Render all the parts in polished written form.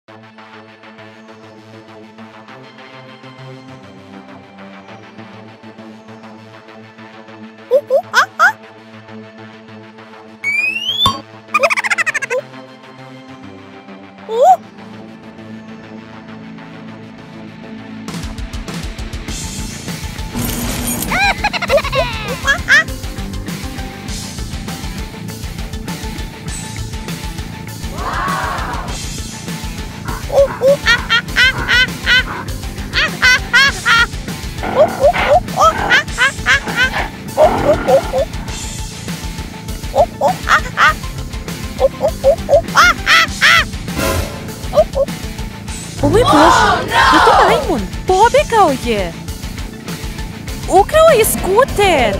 O moj Bože, je to majmun? Pobjegao je! Ukrao je skuter!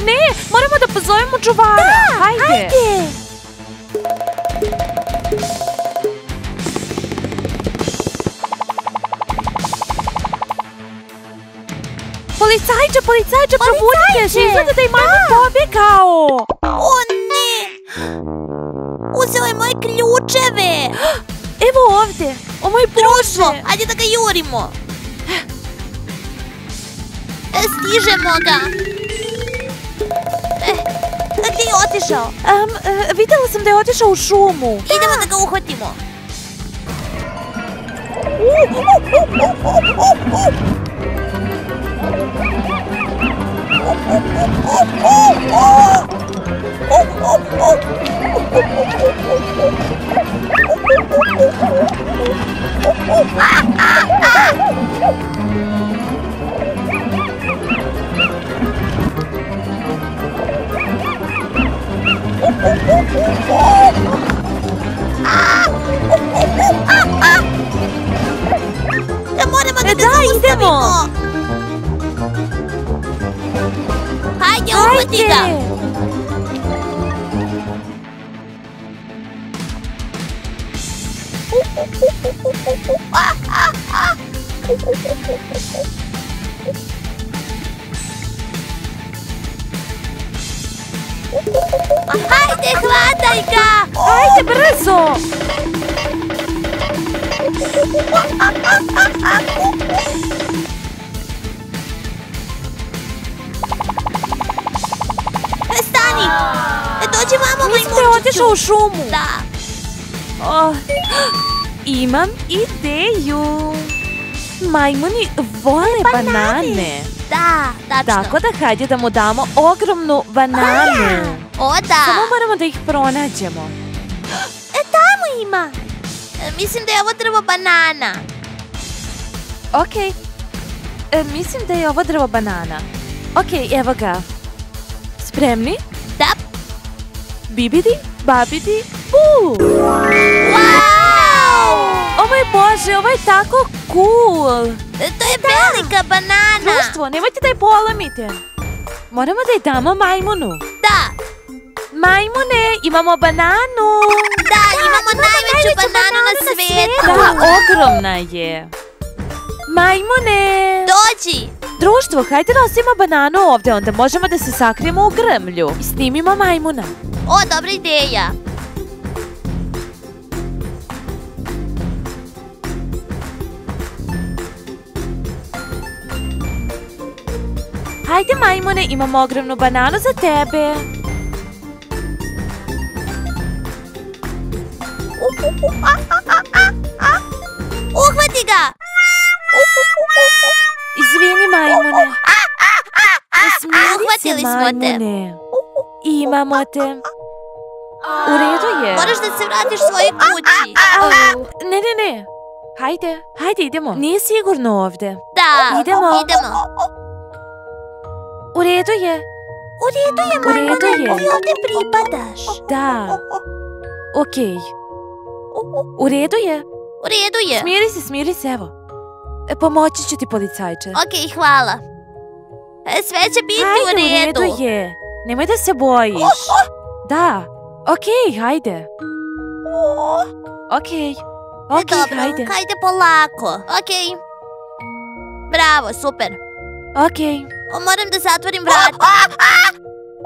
Ne, moramo da pozovemo čuvara! Hajde! Policajče, probudite se! Izgleda da je majmun pobjegao! O ne! Uzeo je moje ključeve! Evo ovdje! O moj Društvo, Bože! ajde da ga jurimo! Stižemo ga! Gdje je otišao? Vidjela sam da je otišao u šumu. Idemo da ga uhvatimo! Moramo da ga zaustavimo! Hajde, uhvati ga! Hajde, hvataj ga! Hajde, brzo! Stani! Dođi vamo, Mislim da je otišao u šumu. Da. Imam ideju. Majmuni vole banane. Da, tačno. Tako da hajde da mu damo ogromnu bananu. O, da. Samo moramo da ih pronađemo. Tamo ima. Mislim da je ovo drvo banana. Okej. Mislim da je ovo drvo banana. Okej, evo ga. Spremni? Da. Bibidi, babidi, bu! Wow! O moj Bože, ovo je tako cool! To je velika banana. Društvo, nemojte da je polomite. Moramo da je damo majmunu. Da. Majmune, imamo bananu! Da, imamo najveću bananu na svijetu. Da, ogromna je. Majmune! Dođi. Društvo, hajde nosimo bananu ovdje, onda možemo da se sakrijemo u grmlju i snimimo majmuna. O, dobra ideja. Hajde majmune, imamo ogromnu bananu za tebe. Uhvati ga. Izvini majmune. Uhvatili smo te. Imamo te. U redu je. Moraš da se vratiš svojoj kući. Ne. Hajde idemo. Nije sigurno ovdje. Da, Idemo. U redu je. U redu je, majmune, ti ovdje pripadaš. Da. Okej. U redu je. U redu je. Smiri se, evo. Pomoći ću ti, policajče. Okej, hvala. Sve će biti u redu. U redu je. Nemoj da se bojiš. Da. Okej, hajde. Okej, Dobro, hajde. hajde polako. Okej. Bravo, super. Okej. Moram da zatvorim vrata.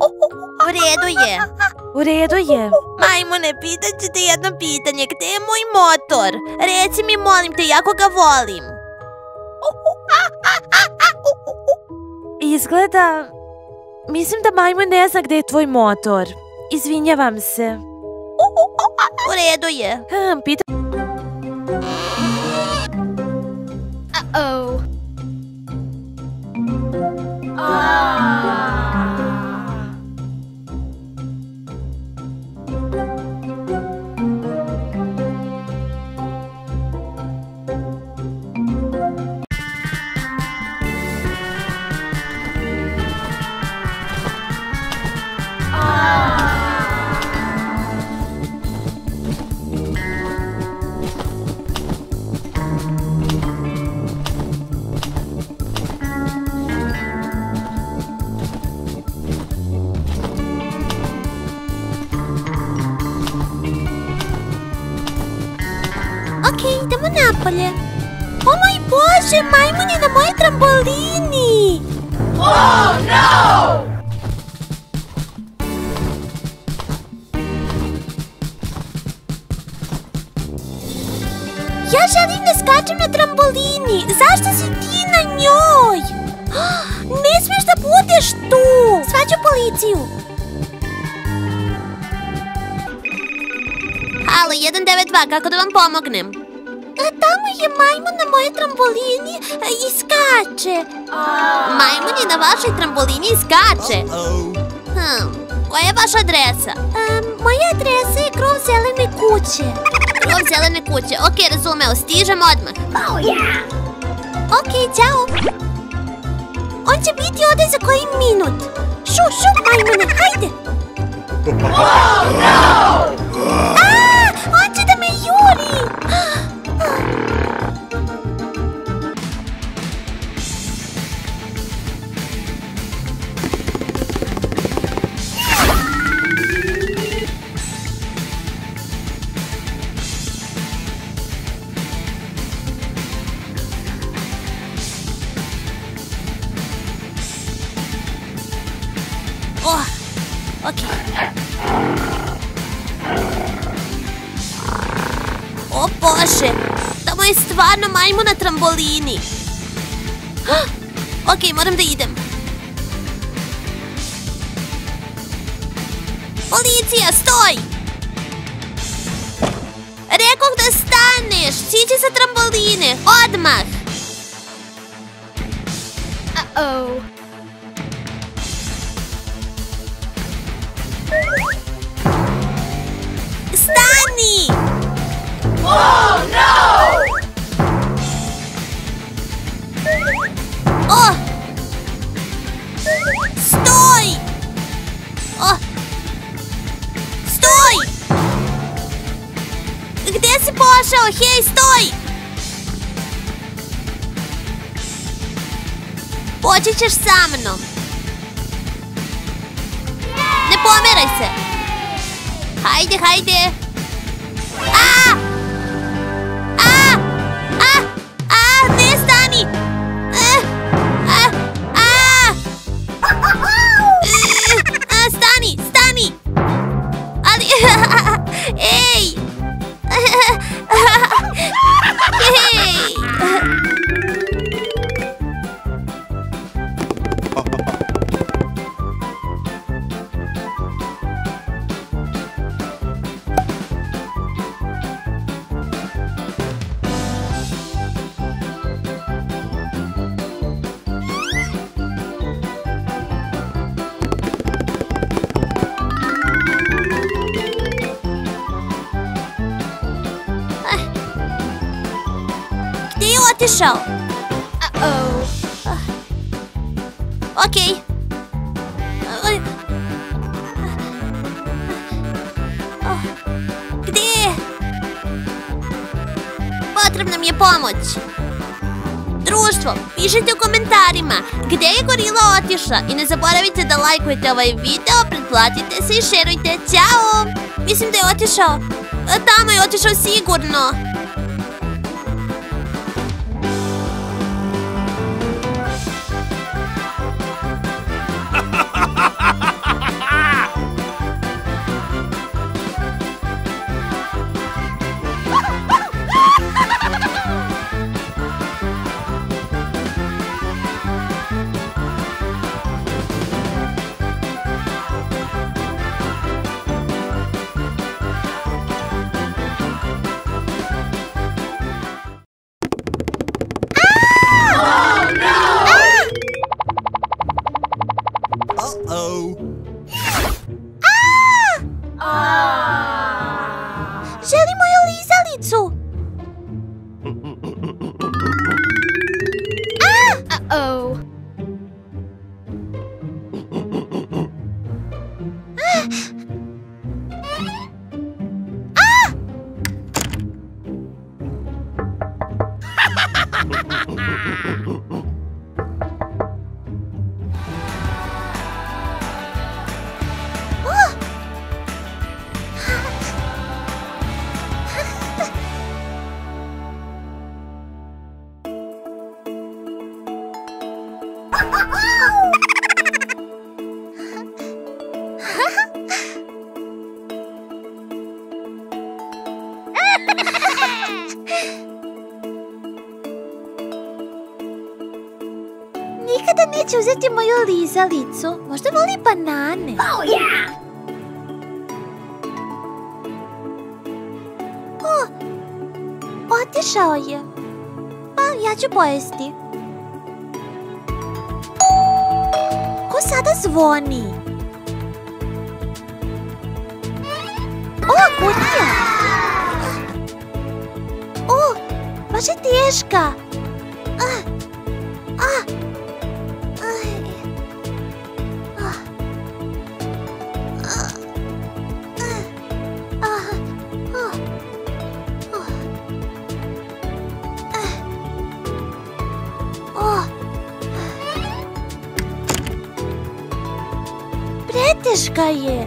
U redu je. U redu je. Majmune, pitat ću te jedno pitanje. Gde je moj motor? Reci mi, molim te, jako ga volim. Izgleda... Mislim da majmun ne zna gde je tvoj motor. Izvinjavam se. U redu je. Pita... Uh-oh. Okej, idemo napolje. O moj Bože, majmun je na mojoj trambolini. Oh, no! Ja želim da skačem na trambolini. Zašto si ti na njoj? Ne smiješ da budeš tu. Zvaću policiju. Halo, 192, kako da vam pomognem? Tamo je majmun na mojoj trambolini i skače. Majmun je na vašoj trambolini i skače? Koja je vaša adresa? Moja adresa je krov zelene kuće. Krov zelene kuće, ok, razumeo, stižem odmah. Oh yeah! Ok, ćao. On će biti ovdje za koji minut. Šu, majmune, hajde. Oh no! On će da me juri. Ok. O Bože, tamo je stvarno majmun na trambolini. Ok, moram da idem. Policija, stoj! Rekoh da staneš, siđi sa tramboline, odmah! Uh-oh. Stani! Oh no! Oh! Stoj! Oh! Stoj! Gde si pošao? Hej, stoj! Poći ćeš sa mnom. Ne pomeraj se! Hajde, hajde! Ne, stani! Stani, stani! Ali... Ej! Hej! Gdje je otišao? Uh-oh. Okej. Gdje je? Potrebna mi je pomoć. Društvo, pišite u komentarima gdje je gorila otišla i ne zaboravite da lajkujete ovaj video, pretplatite se i šerujte. Ćao! Mislim da je otišao. Tamo je otišao sigurno. Želi moju lizalicu! Uh-oh. Nikada neće uzeti moju lizalicu. Možda voli banane. Oh, yeah! Otišao je. Pa ja ću pojesti. Ko sada zvoni? O, kutija! O, baš je teška. Preteška je.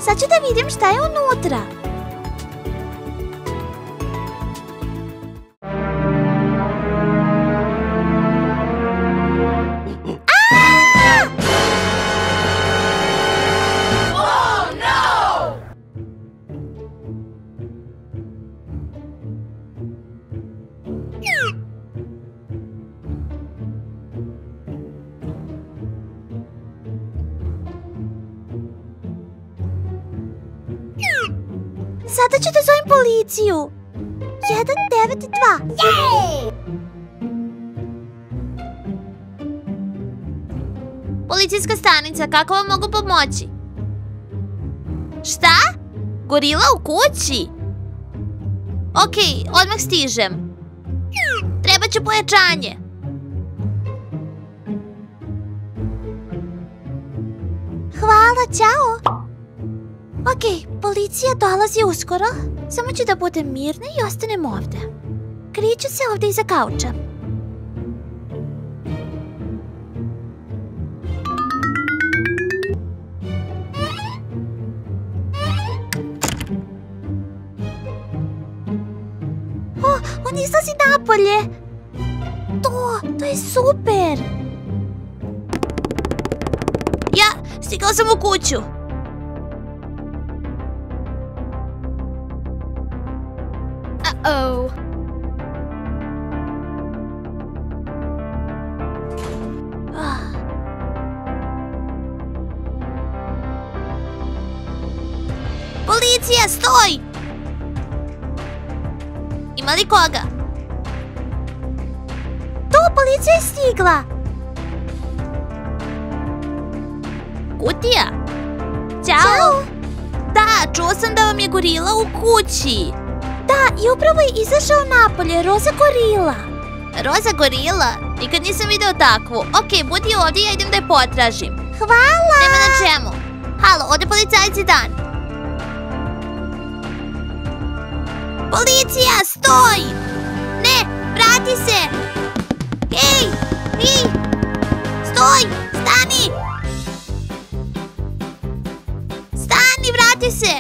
Sad ću da vidim šta je unutra. Sada ću da zovem policiju. 192. Jej! Policijska stanica, kako vam mogu pomoći? Šta? Gorila u kući? Okej, odmah stižem. Treba će pojačanje. Hvala, ćao. Okej, policija dolazi uskoro. Samo ću da budem mirna i ostanem ovde. Kriću se ovde iza kauča. O, on izlazi napolje. To je super. Ja, stigao sam u kuću. Uh-oh. Policija, stoj! Ima li koga? To, policija je stigla! Kutija? Ćao! Da, čuo sam da vam je gorila u kući. Da, i upravo je izašao napolje, roza gorila. Roza gorila? Nikad nisam video takvu. Okej, budi ovdje, ja idem da je potražim. Hvala! Nema na čemu. Halo, ovdje policajci dan. Policija, stoj! Ne, vrati se! Hej, vi! Stoj, stani! Stani, vrati se!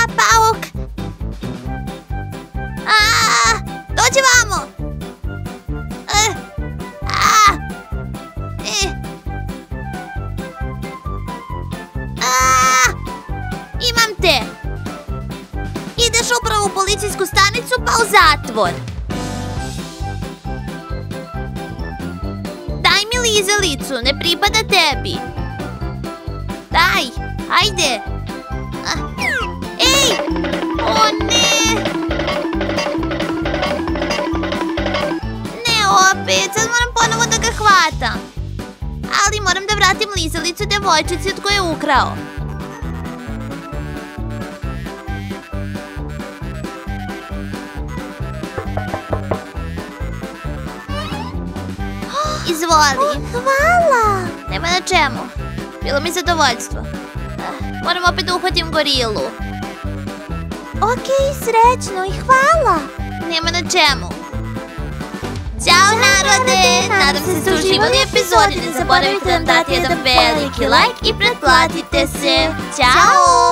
Pauk! Dođi vamo! Imam te! Ideš upravo u policijsku stanicu pa u zatvor. Daj mi lizalicu, ne pripada tebi. Daj, hajde. Ej! O ne! Ne opet, sad moram ponovo da ga hvatam. Ali moram da vratim lizalicu devojčici od koje je ukrao. Izvoli. Hvala. Nema na čemu. Bilo mi zadovoljstvo. Moram opet da uhvatim gorilu. Okej, srećno i hvala. Nema na čemu. Ćao narode! Nadam se da ste uživali u epizodi. Ne zaboravite da nam dati jedan veliki like i pretplatite se. Ćao!